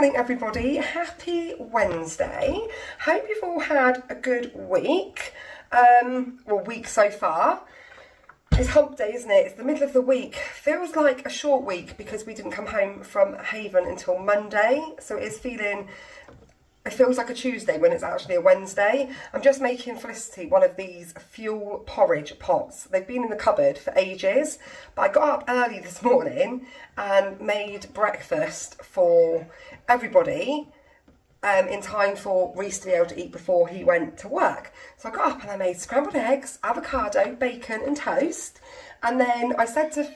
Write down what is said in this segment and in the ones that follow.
morning everybody, happy Wednesday. Hope you've all had a good week, week so far. It's hump day, isn't it? It's the middle of the week. Feels like a short week because we didn't come home from Haven until Monday, so it feels like a Tuesday when it's actually a Wednesday. I'm just making Felicity one of these fuel porridge pots. They've been in the cupboard for ages, but I got up early this morning and made breakfast for everybody in time for Reese to be able to eat before he went to work. So I got up and I made scrambled eggs, avocado, bacon and toast. And then I said to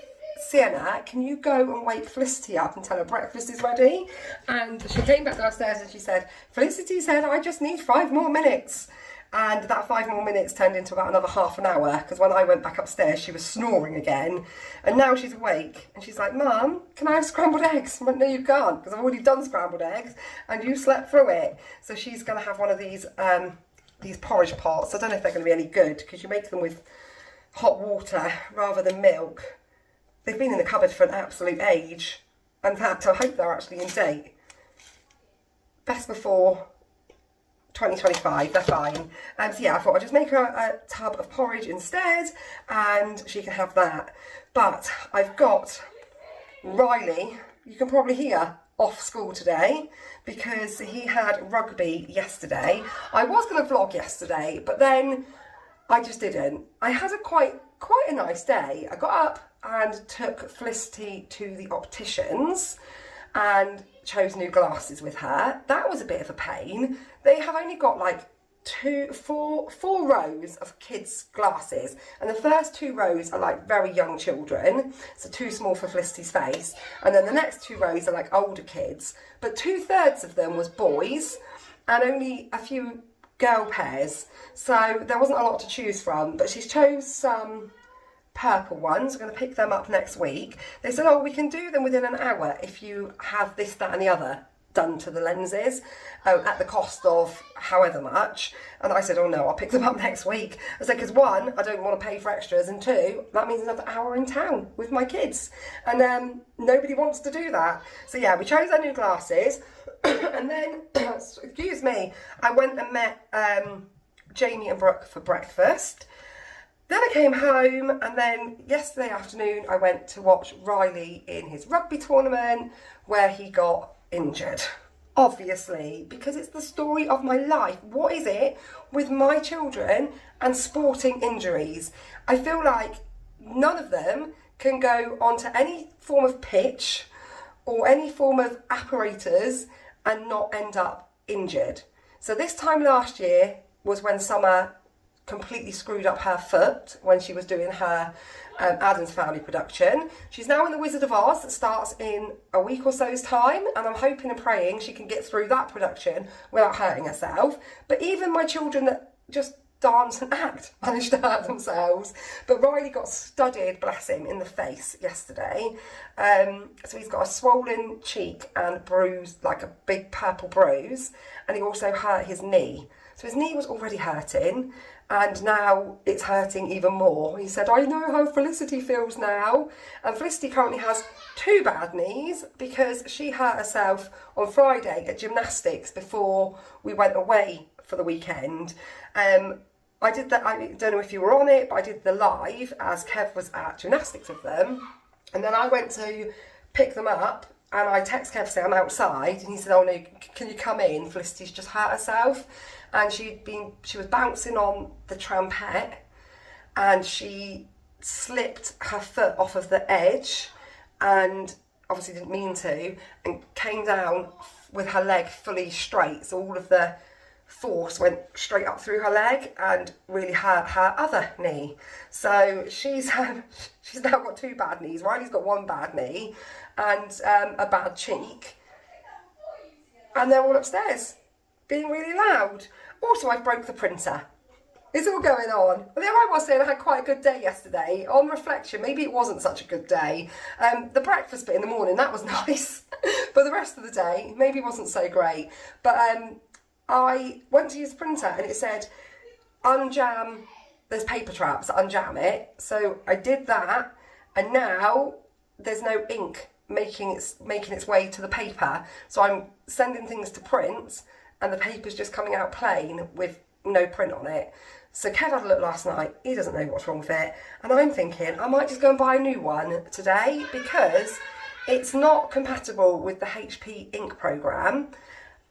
Sienna, can you go and wake Felicity up and tell her breakfast is ready? And she came back downstairs and she said, Felicity said, I just need 5 more minutes. And that 5 more minutes turned into about another half an hour, because when I went back upstairs, she was snoring again. And now she's awake and she's like, Mum, can I have scrambled eggs? I went, no, you can't, because I've already done scrambled eggs and you slept through it. So she's going to have one of these porridge pots. I don't know if they're going to be any good, because you make them with hot water rather than milk. They've been in the cupboard for an absolute age, and that, I hope they're actually in date. Best before 2025, they're fine. So yeah, I thought I'd just make her a tub of porridge instead, and she can have that. But I've got Riley, you can probably hear, off school today, because he had rugby yesterday. I was going to vlog yesterday, but then I just didn't. I had quite a nice day. I got up and took Felicity to the opticians and chose new glasses with her. That was a bit of a pain. They have only got like four rows of kids' glasses, and the first 2 rows are like very young children, so too small for Felicity's face, and then the next 2 rows are like older kids, but 2/3 of them was boys and only a few girl pairs, so there wasn't a lot to choose from. But she's chose some purple ones. We're going to pick them up next week. They said, oh, we can do them within an hour if you have this, that and the other done to the lenses at the cost of however much. And I said, oh no, I'll pick them up next week. I said, because 1, I don't want to pay for extras, and 2, that means another hour in town with my kids, and nobody wants to do that. So yeah, we chose our new glasses and then excuse me, I went and met Jamie and Brooke for breakfast. Then I came home, and then yesterday afternoon I went to watch Riley in his rugby tournament where he got injured. Obviously, because it's the story of my life. What is it with my children and sporting injuries? I feel like none of them can go onto any form of pitch or any form of apparatus and not end up injured. So this time last year was when Summer completely screwed up her foot when she was doing her Addams Family production. She's now in The Wizard of Oz that starts in a week or so's time, and I'm hoping and praying she can get through that production without hurting herself. But even my children that just dance and act managed to hurt themselves. But Riley got studded, bless him, in the face yesterday. So he's got a swollen cheek and bruise, like a big purple bruise, and he also hurt his knee. So his knee was already hurting, and now it's hurting even more. He said, I know how Felicity feels now. And Felicity currently has 2 bad knees because she hurt herself on Friday at gymnastics before we went away for the weekend. I did that, I don't know if you were on it, but I did the live as Kev was at gymnastics with them. And then I went to pick them up, and I text Kev saying I'm outside, and he said, oh no, can you come in? Felicity's just hurt herself. And she was bouncing on the trampette, and she slipped her foot off of the edge, and obviously didn't mean to, and came down with her leg fully straight. So all of the force went straight up through her leg and really hurt her other knee. So she's now got 2 bad knees. Riley's got 1 bad knee and a bad cheek, and they're all upstairs being really loud. Also, I broke the printer. It's all going on. There I was saying I had quite a good day yesterday. On reflection, maybe it wasn't such a good day. The breakfast bit in the morning, that was nice. But the rest of the day, maybe wasn't so great. But I went to use the printer and it said, unjam, there's paper traps, unjam it. So I did that, and now there's no ink making its way to the paper. So I'm sending things to print and the paper's just coming out plain with no print on it. So Kev had a look last night, he doesn't know what's wrong with it, and I'm thinking I might just go and buy a new one today because it's not compatible with the HP ink programme.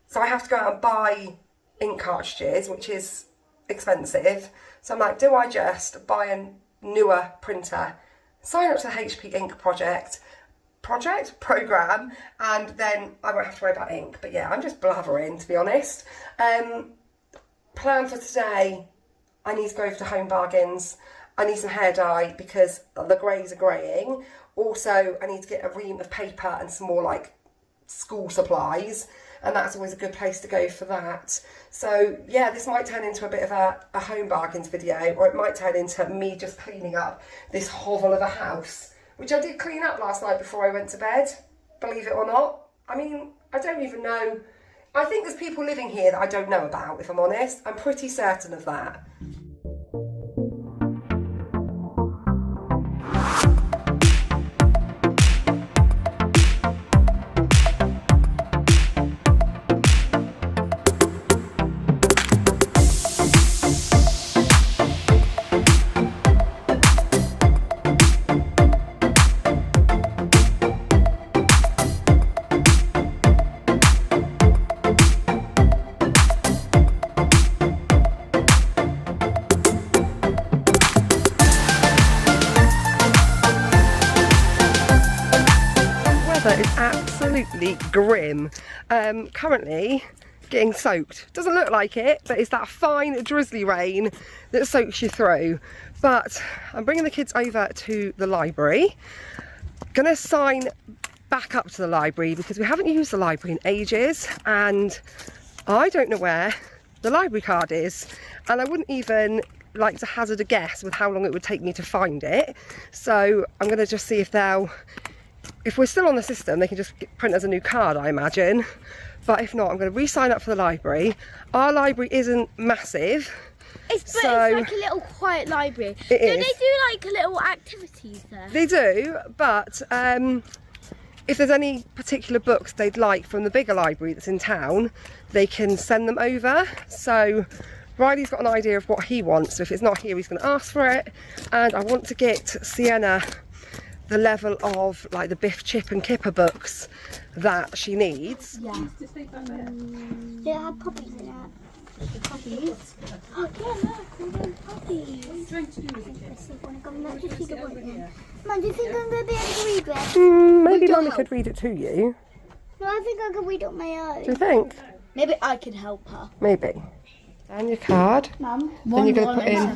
So I have to go out and buy ink cartridges, which is expensive. So I'm like, do I just buy a newer printer, sign up to the HP ink programme, and then I won't have to worry about ink. But yeah, I'm just blathering, to be honest. Plan for today, I need to go over to Home Bargains. I need some hair dye because the greys are greying. Also, I need to get a ream of paper and some more like school supplies, and that's always a good place to go for that. So yeah, this might turn into a bit of a Home Bargains video, or it might turn into me just cleaning up this hovel of a house, which I did clean up last night before I went to bed, believe it or not. I mean, I don't even know. I think there's people living here that I don't know about, if I'm honest. I'm pretty certain of that. It's absolutely grim. Currently getting soaked. Doesn't look like it, but it's that fine drizzly rain that soaks you through. But I'm bringing the kids over to the library. Gonna sign back up to the library because we haven't used the library in ages and I don't know where the library card is, and I wouldn't even like to hazard a guess with how long it would take me to find it. So I'm gonna just see if we're still on the system, they can just print us a new card, I imagine. But if not, I'm going to re-sign up for the library. Our library isn't massive. It's like a little quiet library. It is. Do they do like little activities there? They do, but if there's any particular books they'd like from the bigger library that's in town, they can send them over. So Riley's got an idea of what he wants. So if it's not here, he's going to ask for it. And I want to get Sienna the level of like the Biff, Chip and Kipper books that she needs. Yeah. They have puppies in it. Puppies? Oh yeah, look, all those puppies. What are you trying to do with it? Mum, do you think I'm going to be able to read it? Maybe Mummy could read it to you. No, I think I can read it on my own. Do you think? Maybe I can help her. Maybe. And your card. Mum, then you're going to put in.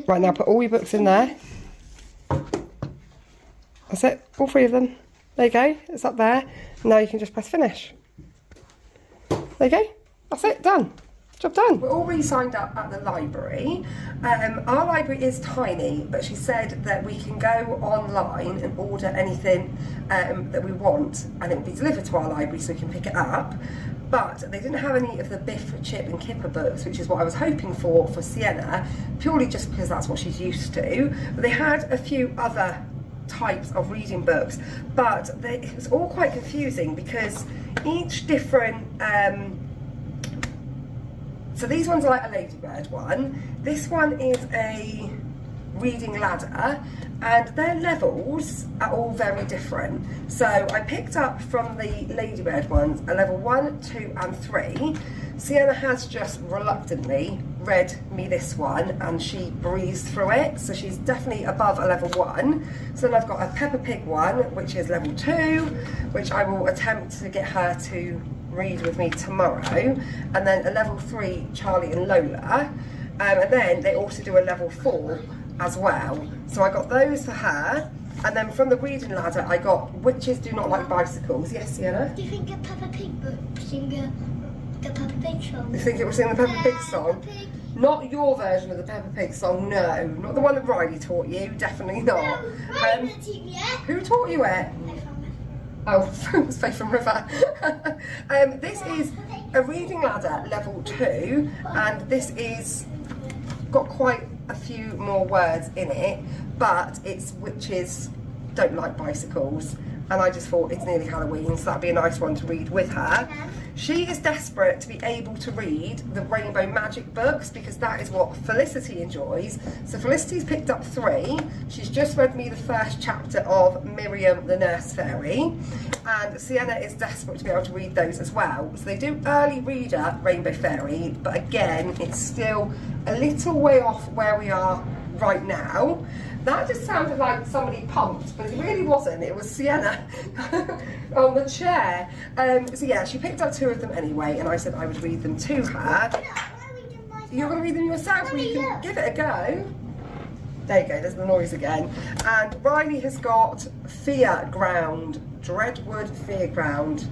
Right, now put all your books in there. That's it, all three of them. There you go, it's up there. Now you can just press finish. There you go, that's it, done. Job done. We're all re-signed up at the library. Our library is tiny, but she said that we can go online and order anything that we want and it will be delivered to our library so we can pick it up. But they didn't have any of the Biff, Chip and Kipper books, which is what I was hoping for Sienna, purely just because that's what she's used to. But they had a few other types of reading books, but it was all quite confusing because each different so these ones are like a Ladybird one. This one is a reading ladder, and their levels are all very different. So I picked up from the Ladybird ones a level 1, 2 and 3. Sienna has just reluctantly read me this one and she breezed through it, so she's definitely above a level 1. So then I've got a Peppa Pig one, which is level 2, which I will attempt to get her to read with me tomorrow, and then a level 3 Charlie and Lola, and then they also do a level 4 as well. So I got those for her, and then from the reading ladder I got Witches Do Not Like Bicycles. Yes, Sienna? Do you think a Peppa Pig book will sing the Peppa Pig song? You think it will sing the Peppa Pig song? Not your version of the Peppa Pig song, no. Not the one that Riley taught you, definitely not. No, Riley didn't teach me it. Who taught you it? Oh, it was Faith from River. This is a reading ladder level 2, and this is got quite a few more words in it, but it's witches don't like bicycles, and I just thought it's nearly Halloween, so that'd be a nice one to read with her. She is desperate to be able to read the Rainbow Magic books because that is what Felicity enjoys. So Felicity's picked up 3. She's just read me the first chapter of Miriam the Nurse Fairy, and Sienna is desperate to be able to read those as well. So they do early reader Rainbow Fairy, but again, it's still a little way off where we are right now. That just sounded like somebody pumped, but it really wasn't. It was Sienna on the chair. So yeah, she picked up 2 of them anyway, and I said I would read them to her. You're going to read them yourself, well, you can give it a go. There you go, there's the noise again. And Riley has got Fear Ground, Dreadwood Fear Ground.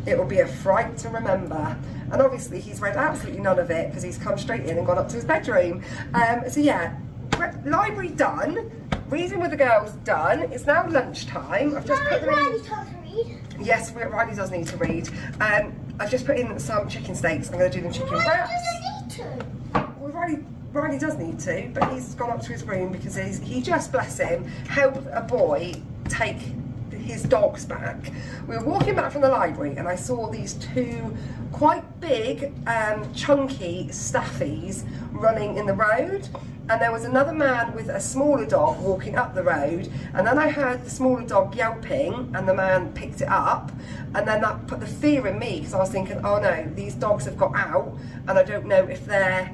It will be a fright to remember. And obviously he's read absolutely none of it because he's come straight in and gone up to his bedroom. So yeah, library done, reading with the girls done. It's now lunchtime. I've just put them in. Riley told to read. Yes, Riley does need to read. I've just put in some chicken steaks. I'm going to do them chicken wraps. Riley doesn't need to. Well, Riley does need to, but he's gone up to his room because he just, bless him, helped a boy take his dogs back. We were walking back from the library and I saw these 2 quite big, chunky staffies running in the road, and there was another man with a smaller dog walking up the road, and then I heard the smaller dog yelping and the man picked it up, and then that put the fear in me because I was thinking, oh no, these dogs have got out and I don't know if they're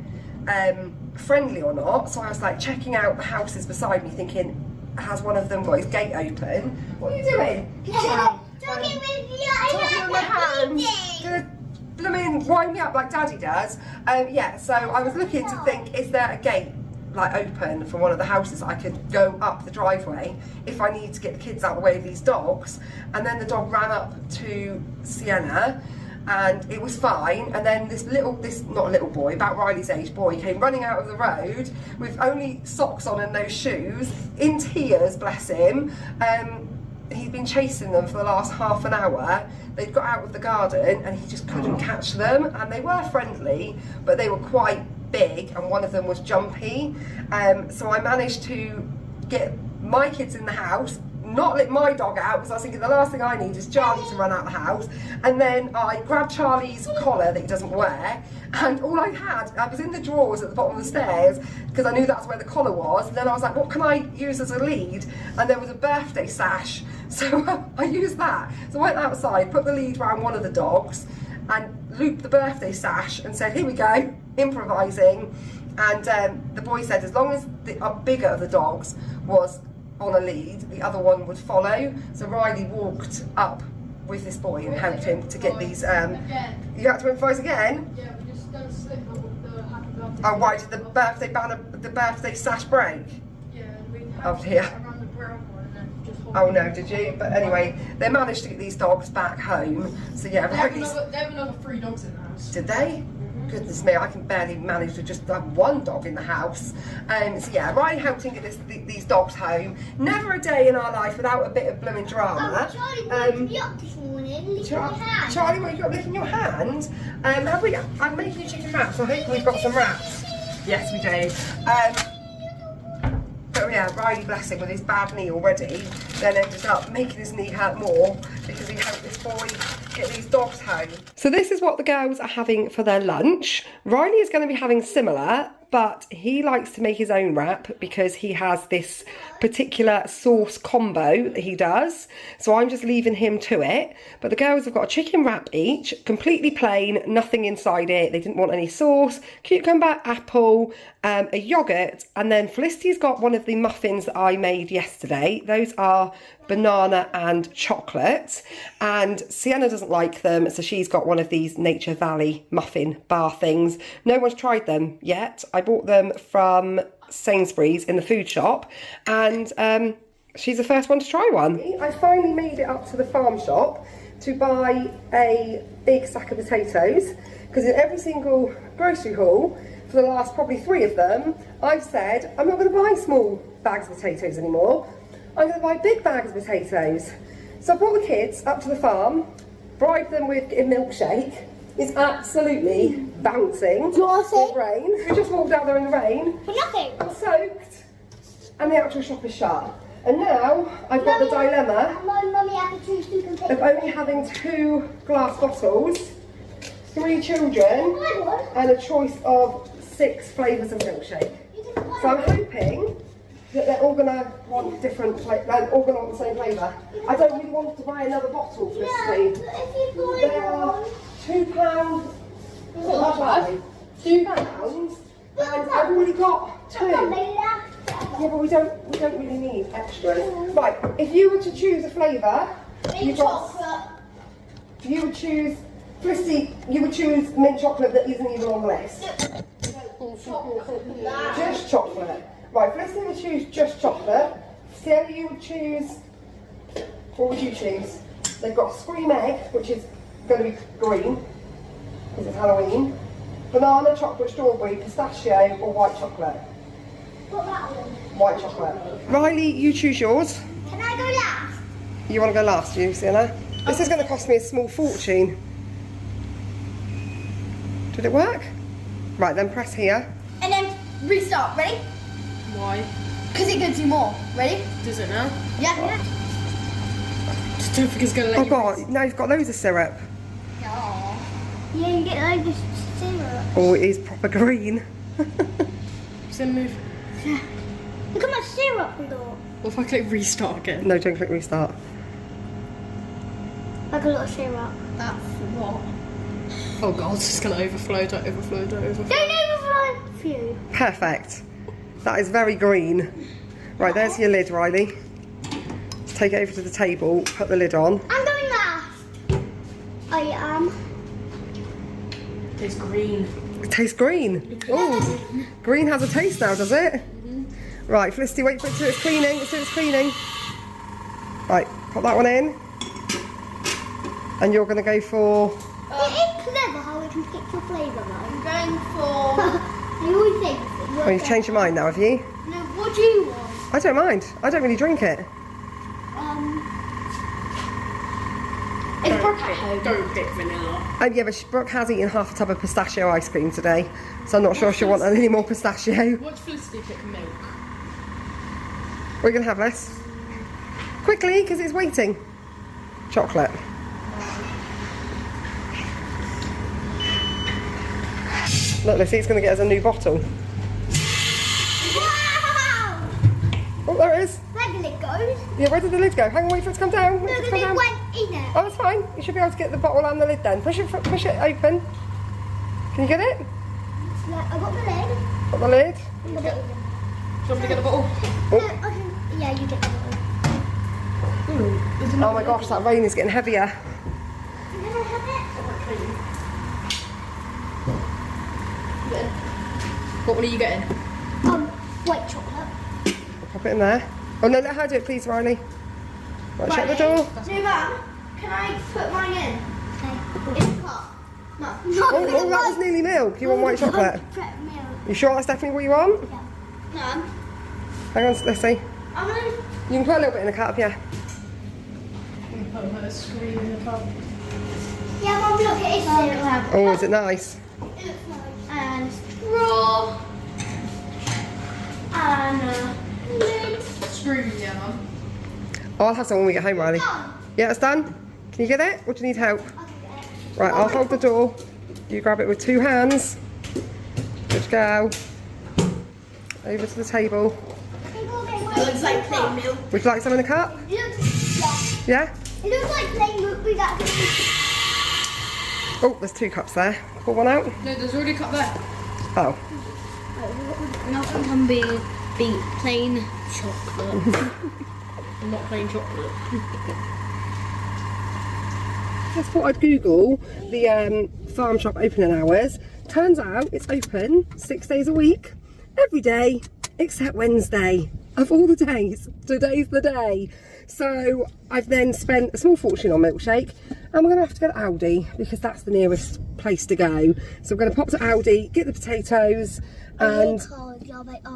friendly or not. So I was like checking out the houses beside me thinking, has one of them got his gate open? What are you doing? Talking with my hands. Gonna blooming wind me up like Daddy does. Yeah, so I was looking to think, is there a gate like open for one of the houses I could go up the driveway if I need to get the kids out of the way of these dogs? And then the dog ran up to Sienna and it was fine, and then this not a little boy, about Riley's age boy, came running out of the road with only socks on and no shoes, in tears, bless him. He'd been chasing them for the last half an hour. They'd got out of the garden and he just couldn't catch them, and they were friendly but they were quite big and one of them was jumpy. So I managed to get my kids in the house, not let my dog out because I was thinking the last thing I need is Charlie to run out of the house, and then I grabbed Charlie's collar that he doesn't wear, and all I was in the drawers at the bottom of the stairs because I knew that's where the collar was, and then I was like, what can I use as a lead? And there was a birthday sash, so I used that. So I went outside, put the lead around one of the dogs and looped the birthday sash and said, here we go, improvising. And the boy said as long as the bigger of the dogs was on a lead, the other one would follow. So Riley walked up with this boy and helped him to get these. You had to improvise again? Yeah, we just don't slip the happy birthday. Oh right, did the birthday banner, the birthday sash break? Yeah, we Oh dear. around the brown one and then just hold Oh no, did you? But anyway, they managed to get these dogs back home. So yeah, They have another 3 dogs in the house. did they? Goodness me, I can barely manage to just have one dog in the house. So yeah, Ryan helped him get these dogs home. Never a day in our life without a bit of blooming drama. Charlie woke me up this morning, licking my hand. Charlie, woke you up licking your hand? I'm making you chicken wraps, so I hope we've got some wraps. Yes, we do. But yeah, Riley, bless him, with his bad knee already, then ended up making his knee hurt more because he helped this boy get these dogs home. So this is what the girls are having for their lunch. Riley is going to be having similar, but he likes to make his own wrap because he has this particular sauce combo that he does. So I'm just leaving him to it. But the girls have got a chicken wrap each, completely plain, nothing inside it. They didn't want any sauce, cucumber, apple, a yoghurt, and then Felicity's got one of the muffins that I made yesterday. Those are banana and chocolate, and Sienna doesn't like them, so she's got one of these Nature Valley muffin bar things. No one's tried them yet. I bought them from Sainsbury's in the food shop, and she's the first one to try one. I finally made it up to the farm shop to buy a big sack of potatoes, because in every single grocery haul for the last probably 3 of them, I've said I'm not going to buy small bags of potatoes anymore. I'm going to buy big bags of potatoes. So I brought the kids up to the farm, bribed them with a milkshake, is absolutely bouncing. Do you want to in see? the rain. We just walked out there in the rain. For nothing. We're soaked, and the actual shop is shut. And now I've got the dilemma Mummy, I can choose two of only having 2 glass bottles, 3 children, and a choice of 6 flavours of milkshake. So I'm hoping that they're all going to want different, they're all going to want the same flavour. I don't really want to buy another bottle for this thing. They are £2. £2, and I've already got 2. Yeah, but we don't really need extras. Right, if you were to choose a flavour, you would choose Felicity, you would choose mint chocolate that isn't even on the list. Just chocolate. Right, Felicity would choose just chocolate. Sarah, you would choose, what would you choose? They've got Scream Egg, which is going to be green, because it's Halloween. Banana, chocolate, strawberry, pistachio, or white chocolate. What that one? White chocolate. Riley, you choose yours. Can I go last? You want to go last, you, Sienna? This is going to cost me a small fortune. Did it work? Right, then press here. And then restart. Ready? Why? Because it gives you more. Ready? Does it now? Yeah. Just don't think it's gonna let Oh you. God, now you've got loads of syrup. Yeah, you get loads of syrup. Oh, it is proper green. Just gonna move. Look at my syrup, though. What if I click restart again? No, don't click restart. Like a lot of syrup. That's what? Oh God, it's just gonna overflow, don't overflow, don't overflow. Don't overflow. Phew. Perfect. That is very green. Right, there's your lid, Riley. Take it over to the table, put the lid on. I'm going last. I am. It's green. It tastes green. Oh, green has a taste now, does it? Right, Felicity, wait for it till it's cleaning. Let's do it's cleaning. Right, put that one in. And you're going to go for... It is clever how we can pick your flavour, though. I'm going for. I always think. Oh, you've changed your mind now, have you? No, what do you want? I don't mind. I don't really drink it. It's Brooke at home. Don't pick vanilla. Yeah, but Brooke has eaten half a tub of pistachio ice cream today, so I'm not sure she'll want any more pistachio. What's Felicity pick? Milk. We're going to have less. Quickly, because it's waiting. Chocolate. Look, let's see, it's going to get us a new bottle. Wow! Oh, there it is. Where did it go? Yeah, where did the lid go? Hang on, wait for it to come down. Wait No, for it the to come lid down. went in it. Oh, that's fine. You should be able to get the bottle and the lid then. Push it open. Can you get it? Yeah, I got the lid. Got the lid? Do you want me to get a bottle? Yeah, you get the lid. Oh my gosh, that rain is getting heavier. Can I have What one are you getting? it? White chocolate. Pop it in there. Oh no, let her do it please, Riley. Right, shut the door. No, Mum, can I put mine in? In the cup. No. Oh, that was nearly milk. You want white chocolate? You sure that's definitely what you want? No. Hang on, let's see. I'm gonna... You can put a little bit in the cup, yeah. Put her screen in the cup. Yeah, Mum, look, it is syrup. Oh, is it nice? It looks nice. And straw. And lid. Screw yeah, Mum. Oh, I'll have some when we get home, Riley. Yeah, it's done. Can you get it? Or do you need help? Right, I'll hold the door. You grab it with 2 hands. Good go. Over to the table. It looks like plain milk. Would you like some in a cup? It looks, Yeah? it looks like plain milk. We got Oh, there's 2 cups there. Pull one out. No, there's already a cup there. Oh. Nothing can beat plain chocolate. Not plain chocolate. Just thought I'd Google the farm shop opening hours. Turns out it's open 6 days a week, every day except Wednesday. of all the days, today's the day. So I've then spent a small fortune on milkshake, and we're going to have to go to Aldi because that's the nearest place to go. So we're going to pop to Aldi, get the potatoes, and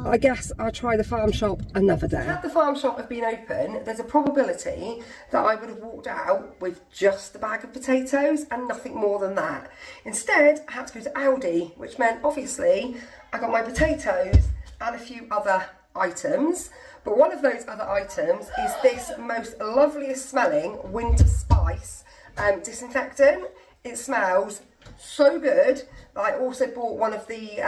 I guess I'll try the farm shop another day. Had the farm shop have been open, there's a probability that I would have walked out with just the bag of potatoes and nothing more than that. Instead, I had to go to Aldi, which meant obviously I got my potatoes and a few other items. But one of those other items is this most loveliest smelling winter spice disinfectant. It smells so good that I also bought one of the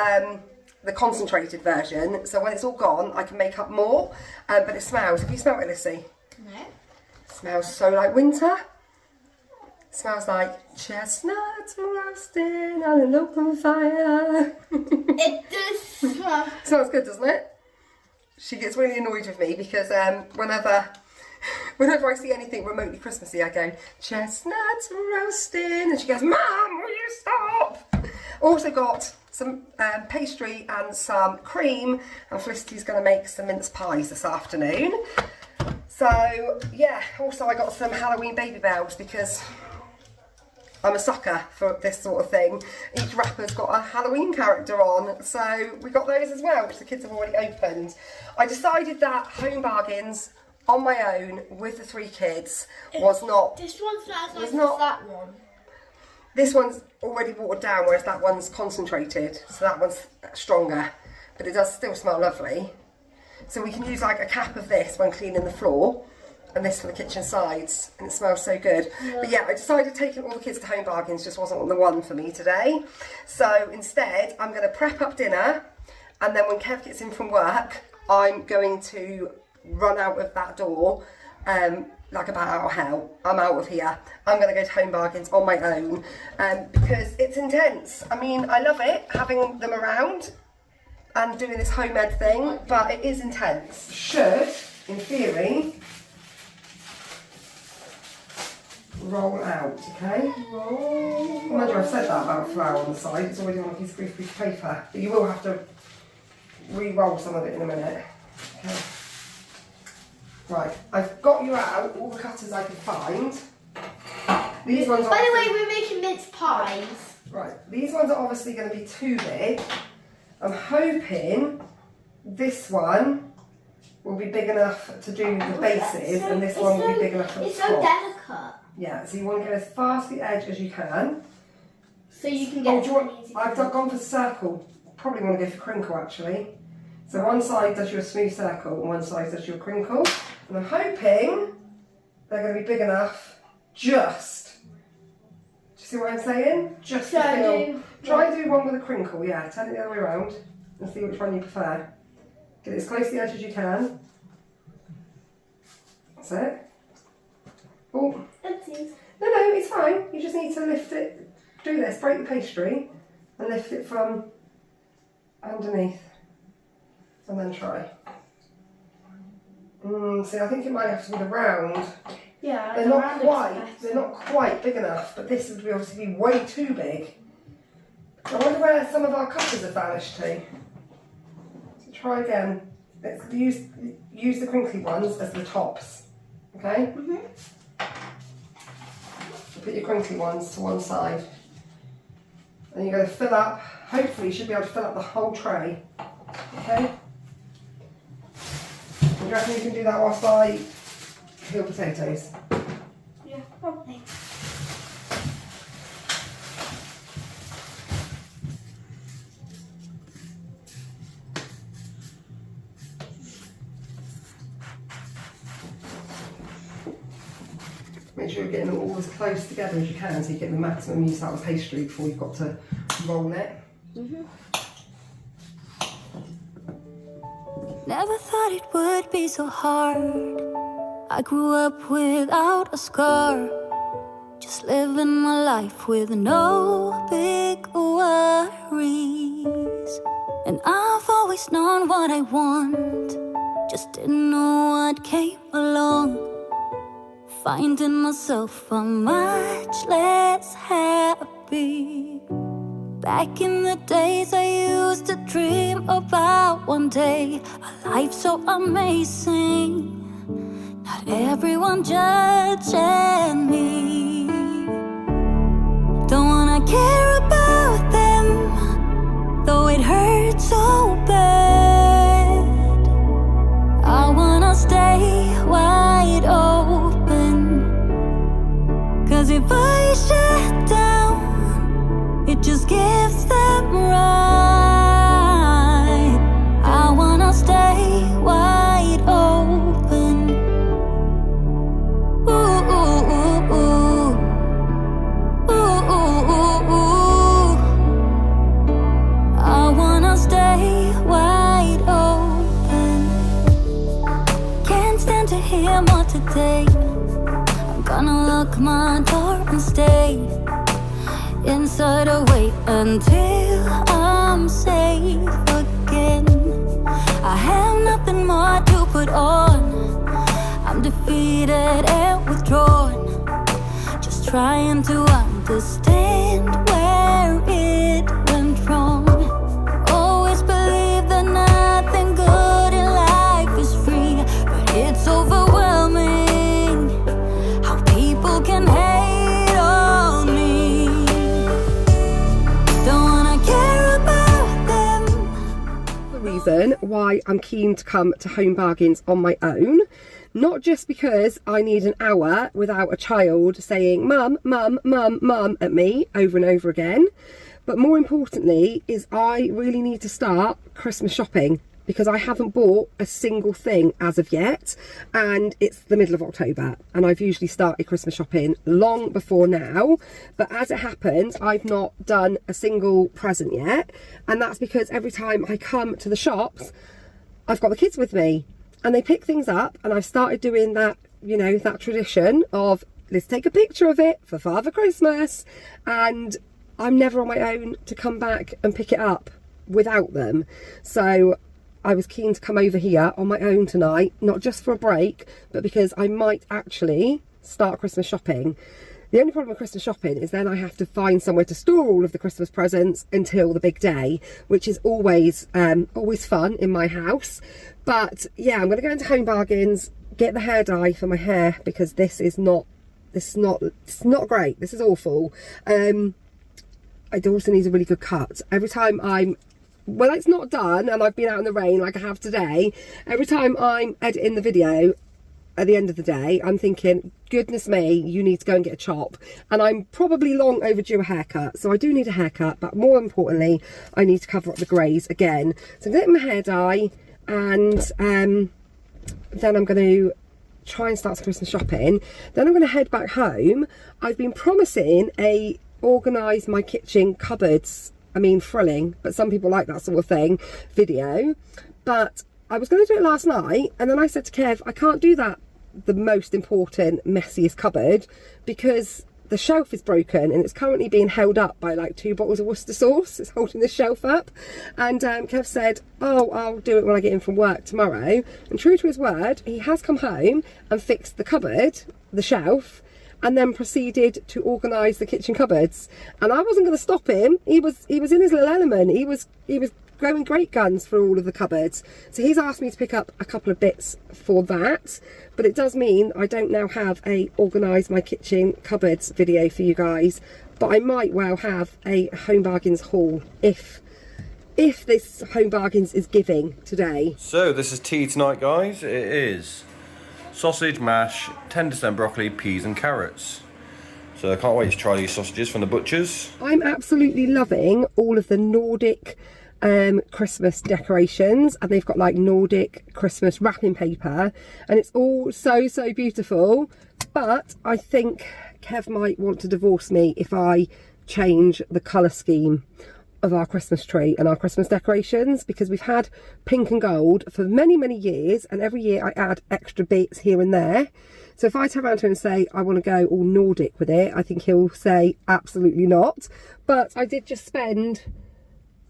concentrated version, so when it's all gone I can make up more, but it smells, have you smelled it, Lissy? No. It smells so like winter. It smells like chestnuts roasting on an open fire. It does smell. Smells good, doesn't it? She gets really annoyed with me because whenever I see anything remotely Christmassy, I go, chestnuts roasting, and she goes, Mum, will you stop? Also got some pastry and some cream, and Felicity's going to make some mince pies this afternoon. So yeah, also I got some Halloween baby bells because I'm a sucker for this sort of thing. Each wrapper's got a Halloween character on, so we got those as well, which the kids have already opened. I decided that Home Bargains on my own with the 3 kids was not... This one smells like that one. This one's already watered down, whereas that one's concentrated, so that one's stronger, but it does still smell lovely. So we can use like a cap of this when cleaning the floor, and this for the kitchen sides, and it smells so good. Yeah. But yeah, I decided taking all the kids to Home Bargains just wasn't the one for me today. So instead, I'm going to prep up dinner, and then when Kev gets in from work, I'm going to run out of that door like a bat out of hell. I'm out of here. I'm going to go to Home Bargains on my own because it's intense. I mean, I love it, having them around and doing this home ed thing, but it is intense. Should, in theory, roll out, okay? Roll. Mind you, I've said that about flour on the side. It's already on a piece of paper, but you will have to re-roll some of it in a minute. Okay. Right, I've got you out all the cutters I can find. These ones. By the way, we're making mince pies. Right, these ones are obviously going to be too big. I'm hoping this one will be big enough to do the bases, and this one will be big enough for the top. It's so delicate. Yeah, so you want to go as far to the edge as you can. So you can get. I've gone for circle. Probably want to go for crinkle actually. So one side does you a smooth circle and one side does you a crinkle. And I'm hoping they're going to be big enough just. Do you see what I'm saying? Just to feel. Try and do one with a crinkle, yeah. Turn it the other way around and see which one you prefer. Get it as close to the edge as you can. That's it. Oh. No, it's fine. You just need to lift it. Do this, break the pastry and lift it from underneath. And then try. See, I think it might have to be the round. Yeah, they're not quite big enough, but this would obviously be way too big. I wonder where some of our cutters have vanished to. So try again. Let's use the crinkly ones as the tops. Okay? So put your crinkly ones to one side. And you're going to fill up, hopefully you should be able to fill up the whole tray. Okay? Do you reckon you can do that whilst I peel potatoes? Yeah, probably. Make sure you're getting them all as close together as you can so you get the maximum use out of the pastry before you've got to roll it. Never thought it would be so hard. I grew up without a scar, just living my life with no big worries. And I've always known what I want, just didn't know what came along. Finding myself much less happy. Back in the days I used to dream about one day a life so amazing, not everyone judging me. Don't wanna care about them, though it hurts so bad. I wanna stay wide open, 'cause if I shut down, it just gives them right. I wanna stay wide open. Ooh, ooh, ooh, ooh. Ooh, ooh, ooh, ooh. I wanna stay wide open. Can't stand to hear more today. I'm gonna lock my door and stay inside, away until I'm safe again. I have nothing more to put on. I'm defeated and withdrawn, just trying to understand where it went wrong. Always believe that nothing good in life is free, but it's overwhelming how people can hate on me. Don't wanna care about them. The reason why I'm keen to come to Home Bargains on my own, not just because I need an hour without a child saying mum, mum, mum, mum at me over and over again, but more importantly is I really need to start Christmas shopping, because I haven't bought a single thing as of yet, and it's the middle of October and I've usually started Christmas shopping long before now, but as it happens I've not done a single present yet, and that's because every time I come to the shops I've got the kids with me and they pick things up, and I've started doing that, you know, that tradition of let's take a picture of it for Father Christmas, and I'm never on my own to come back and pick it up without them. So I was keen to come over here on my own tonight, not just for a break, but because I might actually start Christmas shopping. The only problem with Christmas shopping is then I have to find somewhere to store all of the Christmas presents until the big day, which is always fun in my house. But yeah, I'm going to go into Home Bargains, get the hair dye for my hair, because it's not great. This is awful. I also need a really good cut. Every time when it's not done and I've been out in the rain like I have today, every time I'm editing the video at the end of the day, I'm thinking, goodness me, you need to go and get a chop. And I'm probably long overdue a haircut, so I do need a haircut, but more importantly, I need to cover up the greys again. So I'm getting my hair dye, and then I'm going to try and start some Christmas shopping. Then I'm going to head back home. I've been promising a organise my kitchen cupboards, I mean frilling, but some people like that sort of thing, video. But I was going to do it last night, and then I said to Kev, I can't do that, the most important, messiest cupboard, because the shelf is broken and it's currently being held up by like 2 bottles of Worcester sauce. It's holding the shelf up. And Kev said, oh, I'll do it when I get in from work tomorrow. And true to his word, he has come home and fixed the cupboard, the shelf, and then proceeded to organise the kitchen cupboards. And I wasn't going to stop him. He was in his little element. He was going great guns for all of the cupboards. So he's asked me to pick up a couple of bits for that, but it does mean I don't now have a organise my kitchen cupboards video for you guys, but I might well have a Home Bargains haul if this Home Bargains is giving today. So this is tea tonight, guys. It is sausage, mash, tender stem broccoli, peas and carrots. So I can't wait to try these sausages from the butchers. I'm absolutely loving all of the Nordic Christmas decorations, and they've got like Nordic Christmas wrapping paper, and it's all so beautiful. But I think Kev might want to divorce me if I change the colour scheme of our Christmas tree and our Christmas decorations, because we've had pink and gold for many years, and every year I add extra bits here and there. So if I turn around to him and say I want to go all Nordic with it, I think he'll say absolutely not. But I did just spend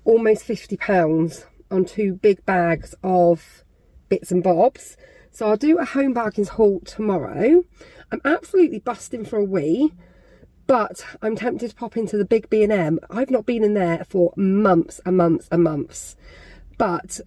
almost £50 on 2 big bags of bits and bobs. So I'll do a Home Bargains haul tomorrow. I'm absolutely busting for a wee. But I'm tempted to pop into the big B&M. I've not been in there for months and months and months. But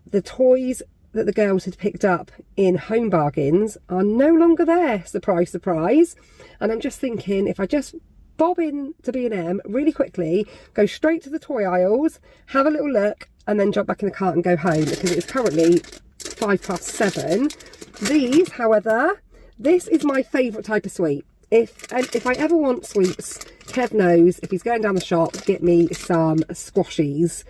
the toys that the girls had picked up in Home Bargains are no longer there, surprise, surprise. And I'm just thinking, if I just bob in to B&M really quickly, go straight to the toy aisles, have a little look, and then jump back in the car and go home, because it is currently 7:05. These, however, this is my favourite type of sweet. If I ever want sweets, Kev knows, if he's going down the shop, get me some squashies.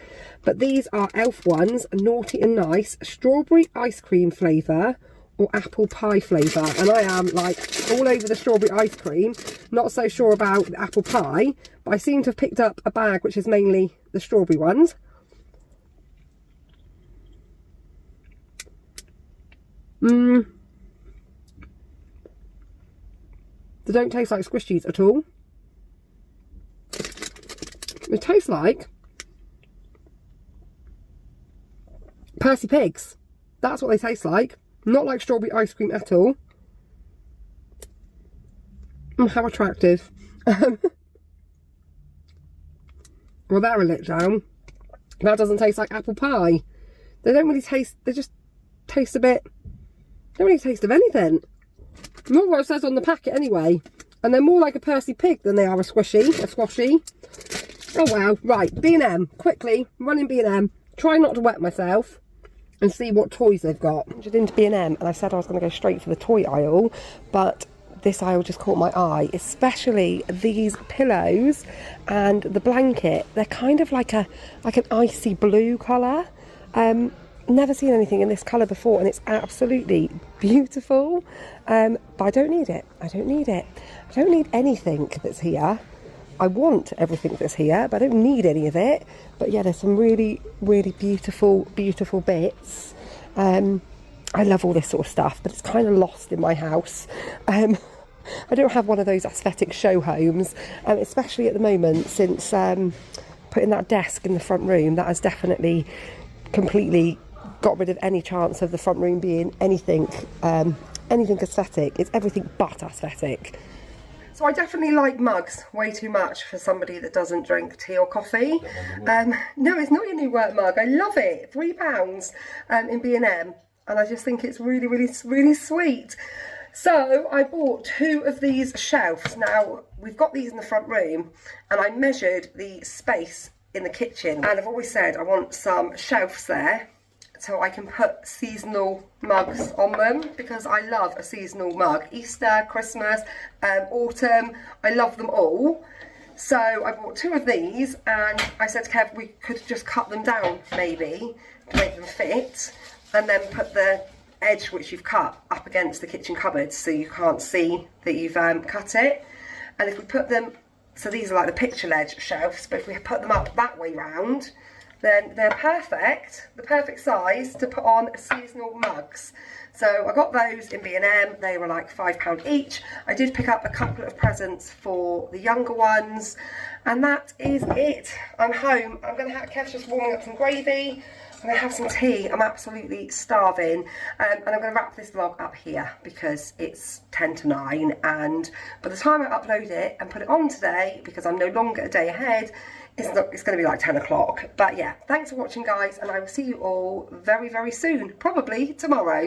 But these are Elf ones, Naughty and Nice, strawberry ice cream flavour or apple pie flavour. And I am like all over the strawberry ice cream, not so sure about the apple pie, but I seem to have picked up a bag which is mainly the strawberry ones. They don't taste like squishies at all. They taste like Percy Pigs. That's what they taste like. Not like strawberry ice cream at all. How attractive. Well, they're a letdown. That doesn't taste like apple pie. They don't really taste, they just taste a bit, they don't really taste of anything. Not what it says on the packet anyway. And they're more like a Percy Pig than they are a squishy. Oh well, right, B&M. Quickly, run in B&M. Try not to wet myself. And see what toys they've got. I went into B&M and I said I was going to go straight for the toy aisle. But this aisle just caught my eye. Especially these pillows and the blanket. They're kind of like an icy blue colour. Never seen anything in this colour before, and it's absolutely beautiful. But I don't need it. I don't need it. I don't need anything that's here. I want everything that's here, but I don't need any of it. But yeah, there's some really, really beautiful, beautiful bits. I love all this sort of stuff, but it's kind of lost in my house. I don't have one of those aesthetic show homes, especially at the moment, since putting that desk in the front room. That has definitely completely got rid of any chance of the front room being anything aesthetic. It's everything but aesthetic. So I definitely like mugs way too much for somebody that doesn't drink tea or coffee. No, it's not your new work mug. I love it. £3 in B&M, and I just think it's really, really, really sweet. So I bought 2 of these shelves. Now, we've got these in the front room, and I measured the space in the kitchen, and I've always said I want some shelves there so I can put seasonal mugs on them, because I love a seasonal mug. Easter, Christmas, autumn, I love them all. So I bought 2 of these, and I said to Kev we could just cut them down maybe to make them fit, and then put the edge which you've cut up against the kitchen cupboard so you can't see that you've cut it. And if we put them, so these are like the picture ledge shelves, but if we put them up that way round, then they're perfect, the perfect size to put on seasonal mugs. So I got those in B&M, they were like £5 each. I did pick up a couple of presents for the younger ones, and that is it. I'm home. I'm going to have Kev's just warming up some gravy. I'm going to have some tea. I'm absolutely starving. And I'm going to wrap this vlog up here because it's 10 to 9. And by the time I upload it and put it on today, because I'm no longer a day ahead, it's going to be like 10 o'clock. But yeah, thanks for watching, guys. And I will see you all very, very soon. Probably tomorrow.